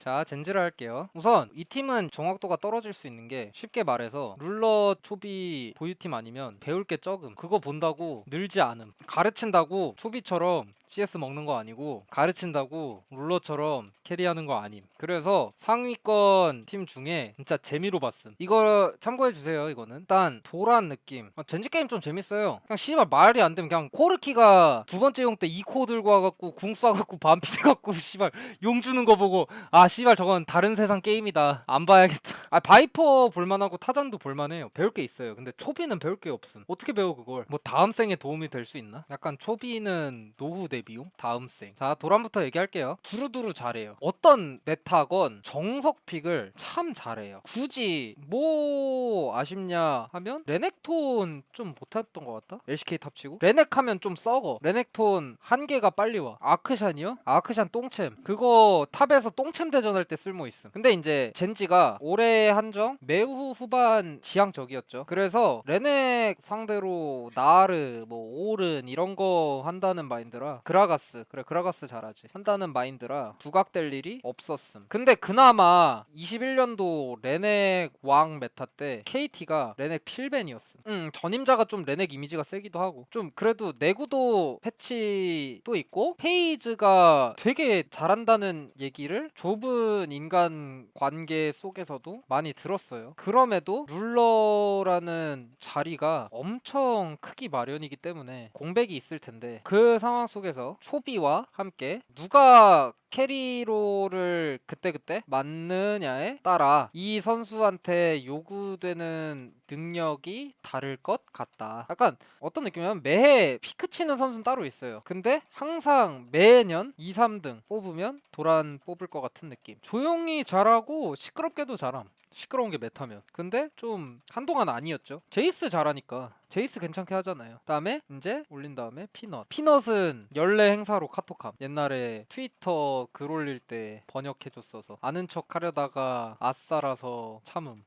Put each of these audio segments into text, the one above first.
자, 젠지를 할게요. 우선 이 팀은 정확도가 떨어질 수 있는 게 쉽게 말해서 룰러 초비 보유팀 아니면 배울 게 적음. 그거 본다고 늘지 않음. 가르친다고 초비처럼 CS 먹는 거 아니고 가르친다고 룰러처럼 캐리하는 거 아님. 그래서 상위권 팀 중에 진짜 재미로 봤음. 이거 참고해 주세요. 이거는 일단 도란 느낌. 젠지 게임 좀 재밌어요. 그냥 씨발 말이 안 되면 그냥 코르키가 두 번째 용 때 2코 들고 와갖고 궁 쏴갖고 반피 돼갖고 씨발 용 주는 거 보고 아 씨발 저건 다른 세상 게임이다 안 봐야겠다. 아 바이퍼 볼만하고 타잔도 볼만해요. 배울 게 있어요. 근데 초비는 배울 게 없음. 어떻게 배워 그걸? 뭐 다음 생에 도움이 될 수 있나? 약간 초비는 노후 대비용? 다음 생. 자 도란부터 얘기할게요. 두루두루 잘해요. 어떤 메타건 정석 픽을 참 잘해요. 굳이 뭐 아쉽냐 하면 레넥톤 좀 못했던 것 같다. LCK 탑치고 레넥 하면 좀 썩어. 레넥톤 한 개가 빨리 와. 아크샨이요? 아크샨 똥챔. 그거 탑에서 똥챔 대전할 때 쓸모 있음. 근데 이제 젠지가 올해 한정 매우 후반 지향적이었죠. 그래서 레넥 상대로 나르 뭐 오른 이런 거 한다는 마인드라 그라가스 그래 그라가스 잘하지 한다는 마인드라 부각될 일이 없었음. 근데 그나마 21년도 레넥 왕 메타 때 KT가 레넥 필벤이었음. 전임자가 좀 레넥 이미지가 세기도 하고 좀 그래도 내구도 패치도 있고 페이즈가 되게 잘한다는 얘기를 좁은 인간 관계 속에서도 많이 들었어요. 그럼에도 룰러라는 자리가 엄청 크기 마련이기 때문에 공백이 있을 텐데 그 상황 속에서 초비와 함께 누가 캐리로를 그때그때 맞느냐에 따라 이 선수한테 요구되는 능력이 다를 것 같다. 약간 어떤 느낌이냐면 매해 피크 치는 선수는 따로 있어요. 근데 항상 매년 2, 3등 뽑으면 도란 뽑을 것 같은 느낌. 조용히 잘하고 시끄럽게도 잘함. 시끄러운 게 메타면. 근데 좀 한동안 아니었죠. 제이스 잘하니까. 제이스 괜찮게 하잖아요. 그다음에 이제 올린 다음에 피넛. 피넛은 연례 행사로 카톡함. 옛날에 트위터 글 올릴 때 번역해줬어서 아는 척 하려다가 아싸라서 참음.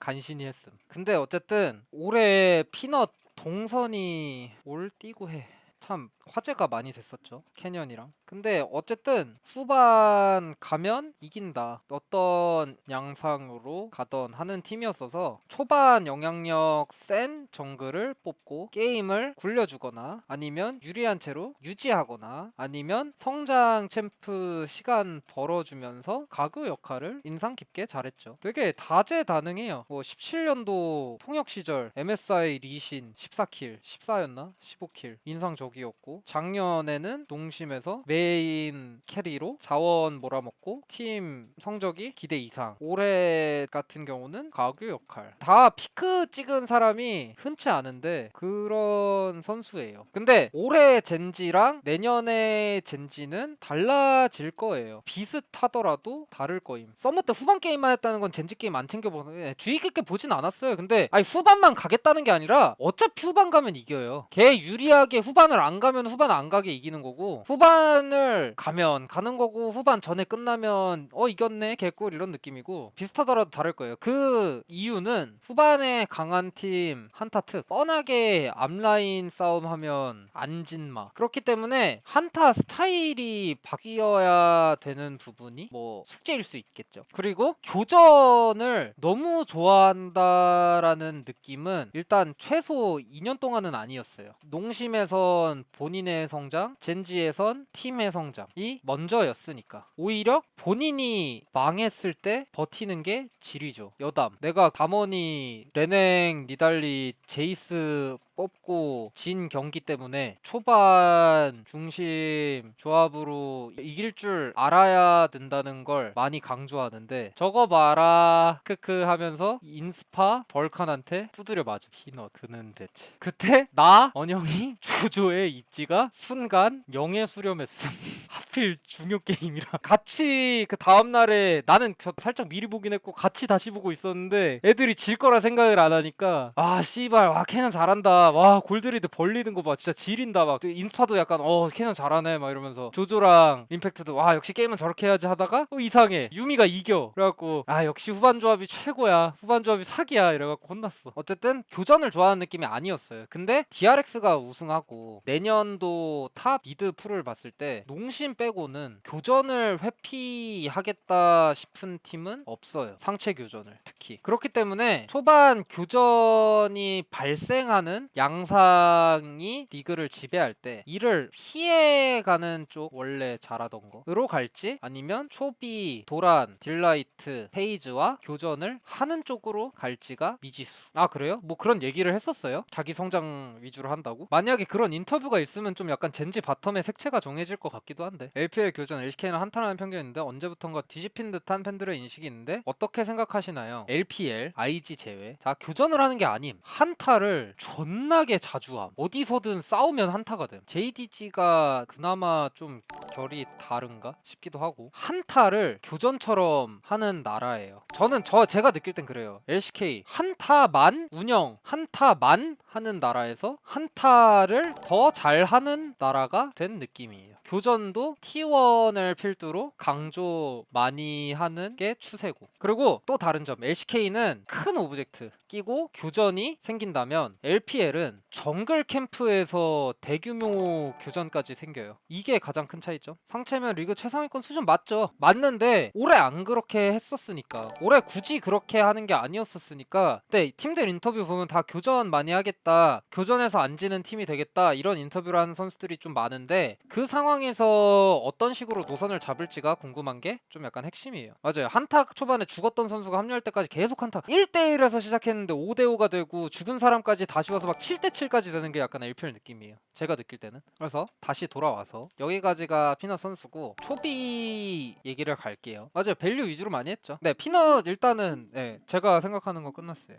간신히 했음. 근데 어쨌든 올해 피넛 동선이 올 띄고 해. 참 화제가 많이 됐었죠. 캐년이랑. 근데 어쨌든 후반 가면 이긴다. 어떤 양상으로 가던 하는 팀이었어서 초반 영향력 센 정글을 뽑고 게임을 굴려주거나 아니면 유리한 채로 유지하거나 아니면 성장 챔프 시간 벌어주면서 가그 역할을 인상 깊게 잘했죠. 되게 다재다능해요. 뭐 17년도 통역 시절 MSI 리신 14킬, 14였나? 15킬 인상적이었고 작년에는 농심에서 메인 캐리로 자원 몰아먹고 팀 성적이 기대 이상. 올해 같은 경우는 가교 역할. 다 피크 찍은 사람이 흔치 않은데 그런 선수예요. 근데 올해 젠지랑 내년에 젠지는 달라질 거예요. 비슷하더라도 다를 거임. 서머 때 후반 게임만 했다는 건 젠지 게임 안 챙겨보는 주의 깊게 보진 않았어요. 근데 아니 후반만 가겠다는 게 아니라 어차피 후반 가면 이겨요. 걔 유리하게 후반을 안 가면 후반 안 가게 이기는 거고 후반을 가면 가는 거고 후반 전에 끝나면 이겼네 개꿀 이런 느낌이고 비슷하더라도 다를 거예요. 그 이유는 후반에 강한 팀 한타 특 뻔하게 앞라인 싸움하면 안 진마 그렇기 때문에 한타 스타일이 바뀌어야 되는 부분이 뭐 숙제일 수 있겠죠. 그리고 교전을 너무 좋아한다라는 느낌은 일단 최소 2년 동안은 아니었어요. 농심에선 본인의 성장, 젠지에선 팀의 성장이 먼저였으니까 오히려 본인이 망했을 때 버티는 게 지리죠. 여담. 내가 담원이 레넥, 니달리, 제이스 뽑고 진 경기 때문에 초반 중심 조합으로 이길 줄 알아야 된다는 걸 많이 강조하는데 저거 봐라 크크 하면서 인스파 벌칸한테 두드려 맞음. 피넛 그는 대체 그때 나 언영이 조조의 입지가 순간 영에 수렴했음. 하필 중요 게임이라 같이 그 다음날에 나는 살짝 미리 보긴 했고 같이 다시 보고 있었는데 애들이 질 거라 생각을 안 하니까 아 씨발 와 걔는 잘한다 캐년 와 골드리드 벌리는 거 봐 진짜 지린다 막 인스파도 약간 캐년 잘하네 막 이러면서 조조랑 임팩트도 와 역시 게임은 저렇게 해야지 하다가 이상해 유미가 이겨 그래갖고 역시 후반 조합이 최고야 후반 조합이 사기야 이래갖고 혼났어. 어쨌든 교전을 좋아하는 느낌이 아니었어요. 근데 DRX가 우승하고 내년도 탑 미드 풀을 봤을 때 농심 빼고는 교전을 회피하겠다 싶은 팀은 없어요. 상체 교전을 특히. 그렇기 때문에 초반 교전이 발생하는 양상이 리그를 지배할 때 이를 피해가는 쪽 원래 잘하던 거로 갈지 아니면 초비, 도란, 딜라이트, 페이즈와 교전을 하는 쪽으로 갈지가 미지수. 그래요? 뭐 그런 얘기를 했었어요? 자기 성장 위주로 한다고? 만약에 그런 인터뷰가 있으면 좀 약간 젠지 바텀의 색채가 정해질 것 같기도 한데 LPL 교전 LCK는 한타라는 편견이 있는데 언제부턴가 뒤집힌 듯한 팬들의 인식이 있는데 어떻게 생각하시나요? LPL, IG 제외 자 교전을 하는 게 아님 한타를 존나게 자주 함. 어디서든 싸우면 한타가 됨. JDG가 그나마 좀 결이 다른가 싶기도 하고 한타를 교전처럼 하는 나라예요. 저는 제가 느낄 땐 그래요. LCK 한타만 운영 한타만 하는 나라에서 한타를 더 잘하는 나라가 된 느낌이에요. 교전도 T1을 필두로 강조 많이 하는 게 추세고 그리고 또 다른 점 LCK는 큰 오브젝트 끼고 교전이 생긴다면 LPL은 정글 캠프에서 대규모 교전까지 생겨요. 이게 가장 큰 차이죠. 상체면 리그 최상위권 수준 맞죠. 맞는데 올해 안 그렇게 했었으니까 올해 굳이 그렇게 하는 게 아니었었으니까 근데 팀들 인터뷰 보면 다 교전 많이 하겠다 교전에서 안 지는 팀이 되겠다 이런 인터뷰를 하는 선수들이 좀 많은데 그 상황에서 어떤 식으로 노선을 잡을지가 궁금한 게 좀 약간 핵심이에요. 맞아요. 한타 초반에 죽었던 선수가 합류할 때까지 계속 한타 1대1에서 시작했는데 5대5가 되고 죽은 사람까지 다시 와서 막 7대7까지 되는 게 약간 LPL 느낌이에요. 제가 느낄 때는. 그래서 다시 돌아와서 여기까지가 피넛 선수고 초비 얘기를 갈게요. 맞아요. 밸류 위주로 많이 했죠. 네, 피넛 일단은 제가 생각하는 거 끝났어요.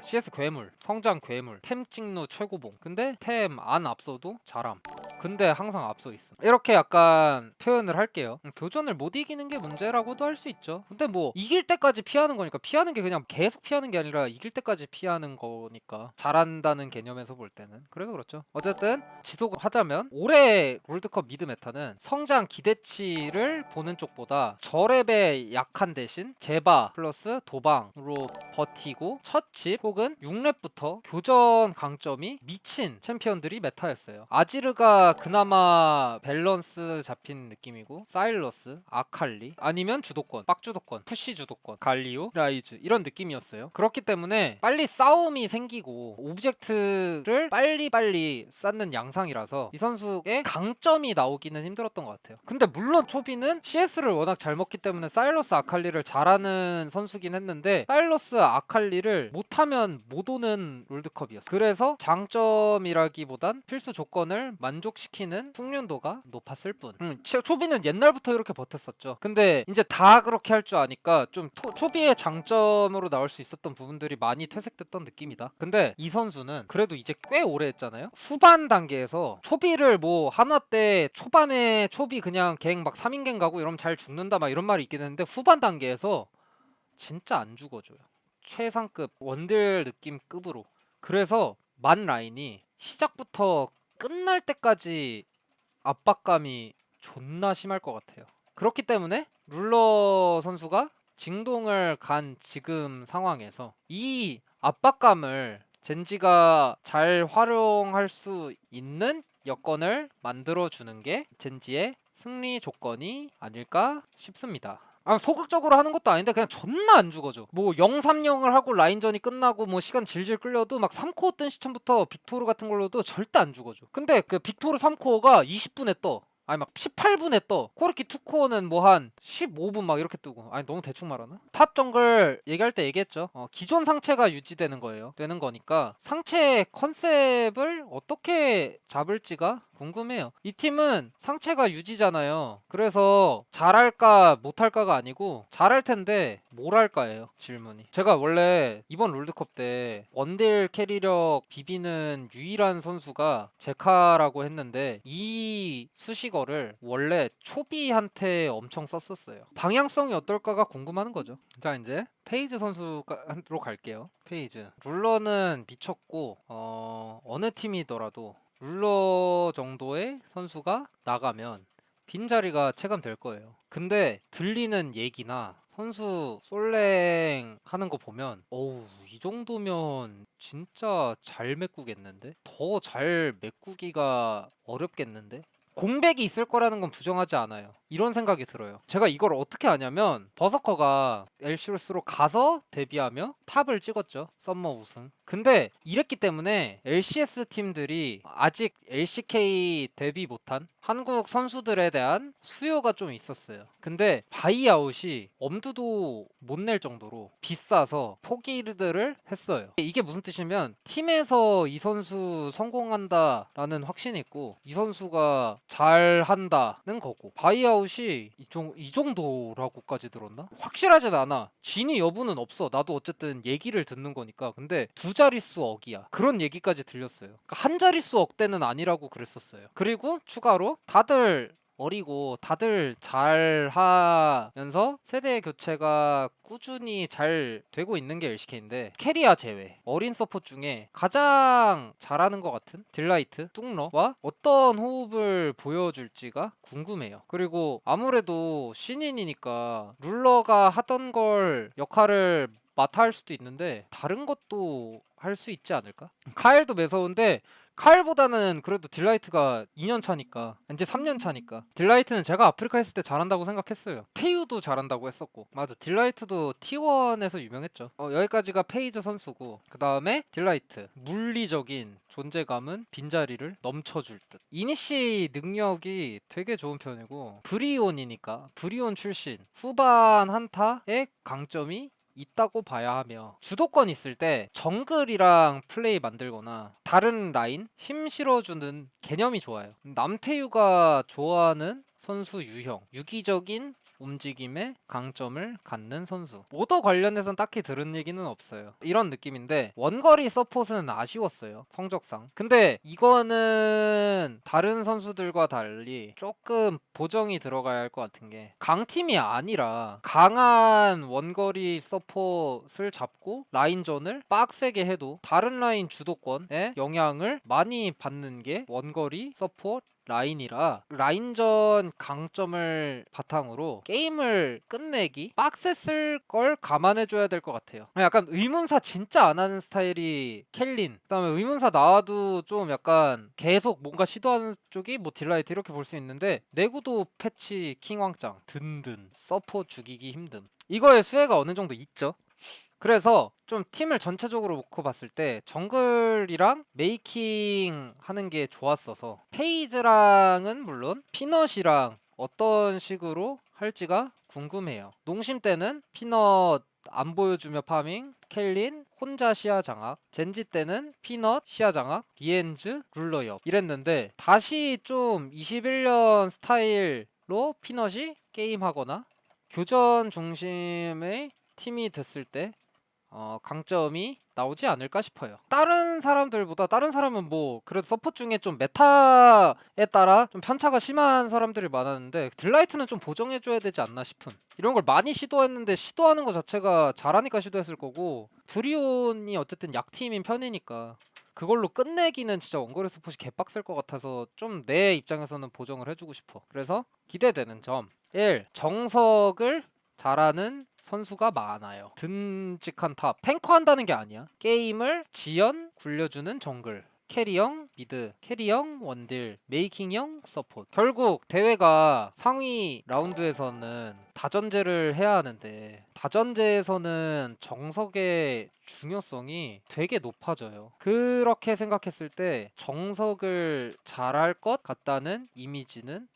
CS 괴물, 성장 괴물, 템 찍누 최고봉. 근데 템 안 앞서도 잘함. 근데 항상 앞서 있음. 이렇게 약간 표현을 할게요. 교전을 못 이기는 게 문제라고도 할 수 있죠. 근데 뭐 이길 때까지 피하는 거니까 피하는 게 그냥 계속 피하는 게 아니라 이길 때까지 피하는 거니까 잘한다는 개념에서 볼 때는 그래서 그렇죠. 어쨌든 지속하자면 올해 롤드컵 미드 메타는 성장 기대치를 보는 쪽보다 저랩에 약한 대신 제바 플러스 도방으로 버티고 첫집 혹은 6렙부터 교전 강점이 미친 챔피언들이 메타였어요. 아지르가 그나마 밸런스 잡힌 느낌이고 사일러스, 아칼리 아니면 주도권, 빡주도권, 푸시 주도권, 갈리오, 라이즈 이런 느낌이었어요. 그렇기 때문에 빨리 싸움이 생기고 오브젝트를 빨리빨리 쌓는 양상이라서 이 선수의 강점이 나오기는 힘들었던 것 같아요. 근데 물론 초비는 CS를 워낙 잘 먹기 때문에 사일러스, 아칼리를 잘하는 선수긴 했는데 사일러스, 아칼리를 못하면 못 오는 롤드컵이었어요. 그래서 장점이라기보단 필수 조건을 만족시키는 숙련도가 높았을 뿐. 초비는 옛날부터 이렇게 버텼었죠. 근데 이제 다 그렇게 할 줄 아니까 좀 초비의 장점으로 나올 수 있었던 부분들이 많이 퇴색됐던 느낌이다. 근데 이 선수는 그래도 이제 꽤 오래 했잖아요. 후반 단계에서 초비를 뭐 한화 때 초반에 초비 그냥 갱 막 3인갱 가고 이러면 잘 죽는다 막 이런 말이 있긴 했는데 후반 단계에서 진짜 안 죽어줘요. 최상급 원딜 느낌급으로. 그래서 만 라인이 시작부터 끝날 때까지 압박감이 존나 심할 것 같아요. 그렇기 때문에 룰러 선수가 징동을 간 지금 상황에서 이 압박감을 젠지가 잘 활용할 수 있는 여건을 만들어주는 게 젠지의 승리 조건이 아닐까 싶습니다. 소극적으로 하는 것도 아닌데 그냥 존나 안 죽어져. 뭐 0-3-0을 하고 라인전이 끝나고 뭐 시간 질질 끌려도 막 3코어 뜬 시점부터 빅토르 같은 걸로도 절대 안 죽어져. 근데 그 빅토르 3코어가 20분에 떠. 아니 막 18분에 떠. 코르키 2코어는 뭐 한 15분 막 이렇게 뜨고. 아니 너무 대충 말하나? 탑 정글 얘기할 때 얘기했죠. 기존 상체가 유지되는 거예요. 되는 거니까 상체 컨셉을 어떻게 잡을지가 궁금해요. 이 팀은 상체가 유지잖아요. 그래서 잘할까 못할까가 아니고 잘할 텐데 뭘 할까예요. 질문이. 제가 원래 이번 롤드컵 때 원딜 캐리력 비비는 유일한 선수가 제카라고 했는데 이 수식어 거를 원래 초비한테 엄청 썼었어요. 방향성이 어떨까가 궁금한 거죠. 자, 이제 페이즈 선수로 갈게요. 페이즈 룰러는 미쳤고 어느 팀이더라도 룰러 정도의 선수가 나가면 빈자리가 체감될 거예요. 근데 들리는 얘기나 선수 솔랭 하는 거 보면 어우, 이 정도면 진짜 잘 메꾸겠는데? 더 잘 메꾸기가 어렵겠는데? 공백이 있을 거라는 건 부정하지 않아요. 이런 생각이 들어요. 제가 이걸 어떻게 아냐면 버서커가 LCS로 가서 데뷔하며 탑을 찍었죠. 썸머 우승. 근데 이랬기 때문에 LCS 팀들이 아직 LCK 데뷔 못한 한국 선수들에 대한 수요가 좀 있었어요. 근데 바이아웃이 엄두도 못 낼 정도로 비싸서 포기를 했어요. 이게 무슨 뜻이면 팀에서 이 선수 성공한다라는 확신이 있고 이 선수가 잘한다는 거고, 바이아웃이 이 정도라고까지 들었나? 확실하진 않아. 진위 여부는 없어. 나도 어쨌든 얘기를 듣는 거니까. 근데 두 자릿수 억이야. 그런 얘기까지 들렸어요. 그러니까 한 자릿수 억대는 아니라고 그랬었어요. 그리고 추가로 다들 어리고 다들 잘 하면서 세대 교체가 꾸준히 잘 되고 있는 게 LCK인데, 캐리아 제외 어린 서포트 중에 가장 잘하는 것 같은 딜라이트, 뚱러와 어떤 호흡을 보여줄지가 궁금해요. 그리고 아무래도 신인이니까 룰러가 하던 걸 역할을 맡아 할 수도 있는데 다른 것도 할 수 있지 않을까? 카일도 매서운데 카일보다는 그래도 딜라이트가 2년 차니까, 이제 3년 차니까. 딜라이트는 제가 아프리카 했을 때 잘한다고 생각했어요. 테유도 잘한다고 했었고. 맞아, 딜라이트도 T1에서 유명했죠. 여기까지가 페이즈 선수고, 그 다음에 딜라이트. 물리적인 존재감은 빈자리를 넘쳐줄 듯. 이니시 능력이 되게 좋은 편이고, 브리온이니까 브리온 출신, 후반 한타의 강점이 있다고 봐야 하며, 주도권 있을 때 정글이랑 플레이 만들거나 다른 라인 힘 실어주는 개념이 좋아요. 남태유가 좋아하는 선수 유형, 유기적인 움직임에 강점을 갖는 선수. 오더 관련해선 딱히 들은 얘기는 없어요. 이런 느낌인데 원거리 서폿은 아쉬웠어요, 성적상. 근데 이거는 다른 선수들과 달리 조금 보정이 들어가야 할 것 같은 게, 강팀이 아니라 강한 원거리 서폿을 잡고 라인전을 빡세게 해도 다른 라인 주도권에 영향을 많이 받는 게 원거리 서폿 라인이라, 라인전 강점을 바탕으로 게임을 끝내기 빡셌을 걸 감안해줘야 될 것 같아요. 약간 의문사 진짜 안 하는 스타일이 켈린, 그 다음에 의문사 나와도 좀 약간 계속 뭔가 시도하는 쪽이 뭐 딜라이트, 이렇게 볼 수 있는데 내구도 패치 킹왕짱 든든, 서포 죽이기 힘듦, 이거의 수혜가 어느 정도 있죠. 그래서 좀 팀을 전체적으로 놓고 봤을 때 정글이랑 메이킹 하는 게 좋았어서, 페이즈랑은 물론 피넛이랑 어떤 식으로 할지가 궁금해요. 농심 때는 피넛 안 보여주며 파밍, 켈린 혼자 시야 장악, 젠지 때는 피넛 시야 장악, 리엔즈 룰러역 이랬는데, 다시 좀 21년 스타일로 피넛이 게임하거나 교전 중심의 팀이 됐을 때 강점이 나오지 않을까 싶어요. 다른 사람들보다, 다른 사람은 뭐 그래도 서폿 중에 좀 메타에 따라 좀 편차가 심한 사람들이 많았는데, 딜라이트는 좀 보정해줘야 되지 않나 싶은, 이런 걸 많이 시도했는데 시도하는 것 자체가 잘하니까 시도했을 거고, 브리온이 어쨌든 약팀인 편이니까 그걸로 끝내기는 진짜 원거리 서폿이 개빡셀 것 같아서 좀 내 입장에서는 보정을 해주고 싶어. 그래서 기대되는 점 1. 정석을 잘하는 선수가 많아요. 듬직한 탑, 탱커 한다는 게 아니야. 게임을 지연 굴려주는 정글, 캐리형 미드, 캐리형 원딜, 메이킹형 서포트. 결국 대회가 상위 라운드에서는 다전제를 해야 하는데, 다전제에서는 정석의 중요성이 되게 높아져요. 그렇게 생각했을 때 정석을 잘할 것 같다는 이미지는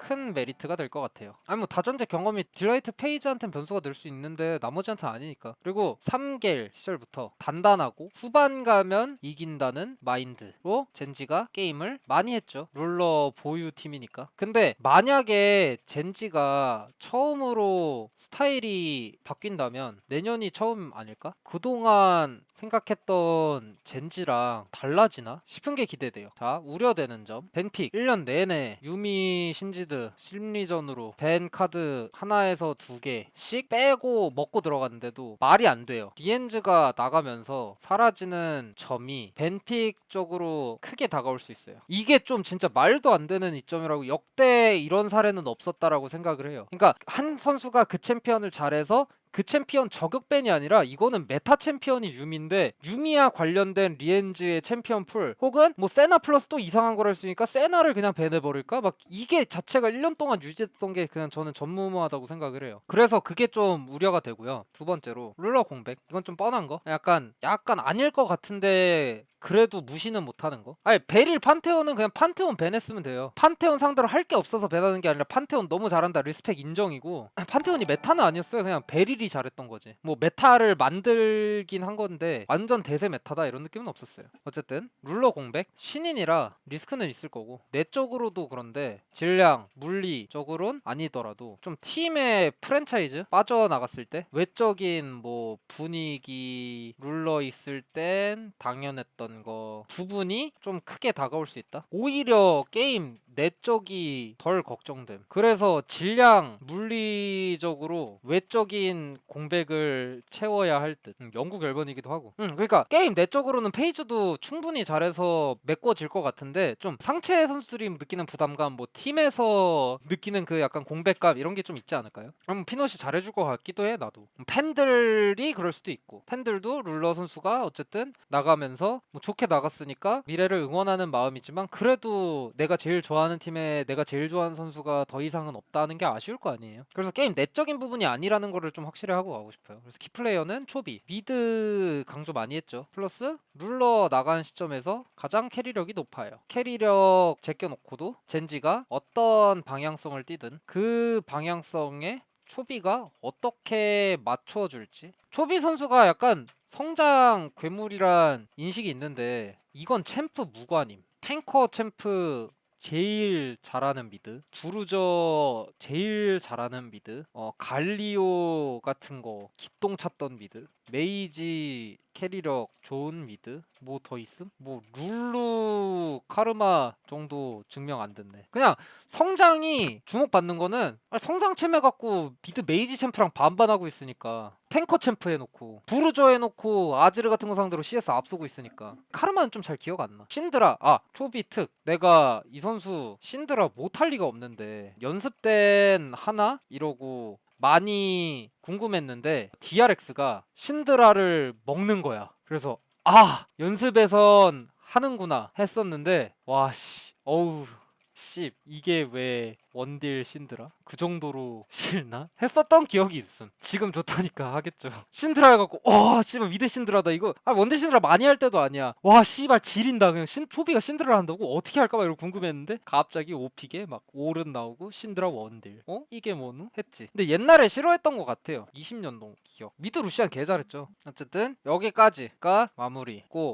큰 메리트가 될 것 같아요. 아니 뭐 다전제 경험이 딜라이트 페이지한테는 변수가 될 수 있는데 나머지한테는 아니니까. 그리고 3겔 시절부터 단단하고 후반 가면 이긴다는 마인드로 젠지가 게임을 많이 했죠. 룰러 보유 팀이니까. 근데 만약에 젠지가 처음으로 스타일이 바뀐다면 내년이 처음 아닐까? 그동안 생각했던 젠지랑 달라지나 싶은 게 기대돼요. 자, 우려되는 점. 벤픽 1년 내내 유미 신지드 심리전으로 벤 카드 하나에서 2개씩 빼고 먹고 들어갔는데도 말이 안 돼요. 리엔즈가 나가면서 사라지는 점이 벤픽 쪽으로 크게 다가올 수 있어요. 이게 좀 진짜 말도 안 되는 이점이라고, 역대 이런 사례는 없었다라고 생각을 해요. 그러니까 한 선수가 그 챔피언을 잘해서 그 챔피언 저격밴이 아니라 이거는 메타 챔피언이 유미인데 유미와 관련된 리엔즈의 챔피언 풀 혹은 뭐 세나 플러스 또 이상한 걸 할 수 있으니까 세나를 그냥 배내버릴까? 막 이게 자체가 1년 동안 유지했던 게 그냥 저는 전무후무하다고 생각을 해요. 그래서 그게 좀 우려가 되고요. 두 번째로 룰러 공백, 이건 좀 뻔한 거, 약간 아닐 것 같은데 그래도 무시는 못하는 거. 아니 베릴 판테온은 그냥 판테온 밴했으면 돼요. 판테온 상대로 할 게 없어서 밴하는 게 아니라 판테온 너무 잘한다 리스펙 인정이고, 판테온이 메타는 아니었어요. 그냥 베릴이 잘했던 거지. 뭐 메타를 만들긴 한 건데 완전 대세 메타다 이런 느낌은 없었어요. 어쨌든 룰러 공백, 신인이라 리스크는 있을 거고 내 쪽으로도 그런데 질량 물리적으로는 아니더라도 좀 팀의 프랜차이즈 빠져나갔을 때 외적인 뭐 분위기 룰러 있을 땐 당연했던 거 부분이 좀 크게 다가올 수 있다. 오히려 게임 내 쪽이 덜 걱정됨. 그래서 질량 물리적으로 외적인 공백을 채워야 할 듯. 영구 결번이기도 하고. 그러니까 게임 내 쪽으로는 페이지도 충분히 잘해서 메꿔질 것 같은데 좀 상체 선수들이 느끼는 부담감, 뭐 팀에서 느끼는 그 약간 공백감 이런 게 좀 있지 않을까요? 피넛이 잘해줄 것 같기도 해. 나도 팬들이 그럴 수도 있고, 팬들도 룰러 선수가 어쨌든 나가면서 뭐 좋게 나갔으니까 미래를 응원하는 마음이지만 그래도 내가 제일 좋아하는 팀에 내가 제일 좋아하는 선수가 더 이상은 없다는 게 아쉬울 거 아니에요. 그래서 게임 내적인 부분이 아니라는 거를 좀 확실히 하고 가고 싶어요. 그래서 키플레이어는 초비, 미드 강조 많이 했죠. 플러스 룰러 나간 시점에서 가장 캐리력이 높아요. 캐리력 제껴놓고도 젠지가 어떤 방향성을 띠든 그 방향성에 초비가 어떻게 맞춰줄지. 초비 선수가 약간 성장 괴물이란 인식이 있는데 이건 챔프 무관임. 탱커 챔프 제일 잘하는 미드, 부르저 제일 잘하는 미드, 갈리오 같은 거 기똥 찼던 미드, 메이지 캐리력 좋은 미드, 뭐 더 있음? 뭐 룰루 카르마 정도 증명 안 됐네. 그냥 성장이 주목받는 거는 성장 챔 해갖고 미드 메이지 챔프랑 반반하고 있으니까, 탱커 챔프 해놓고 부르저 해놓고 아지르 같은 거 상대로 CS 앞서고 있으니까. 카르마는 좀 잘 기억 안 나. 신드라, 초비 특, 내가 이 선수 신드라 못할 리가 없는데 연습된 하나? 이러고 많이 궁금했는데 DRX가 신드라를 먹는 거야. 그래서 연습에선 하는구나 했었는데, 와씨 어우 씨 이게 왜 원딜 신드라? 그 정도로 싫나? 했었던 기억이 있음. 지금 좋다니까 하겠죠. 신드라 해갖고 씨발 미드 신드라다 이거. 원딜 신드라 많이 할 때도 아니야. 와 씨발 지린다. 그냥 초비가 신드라 한다고? 어떻게 할까 봐 이러고 궁금했는데 갑자기 오픽에 막 오른 나오고 신드라 원딜. 이게 뭐누? 했지. 근데 옛날에 싫어했던 것 같아요. 20년도 기억. 미드 루시안 개 잘했죠. 어쨌든 여기까지가 마무리고,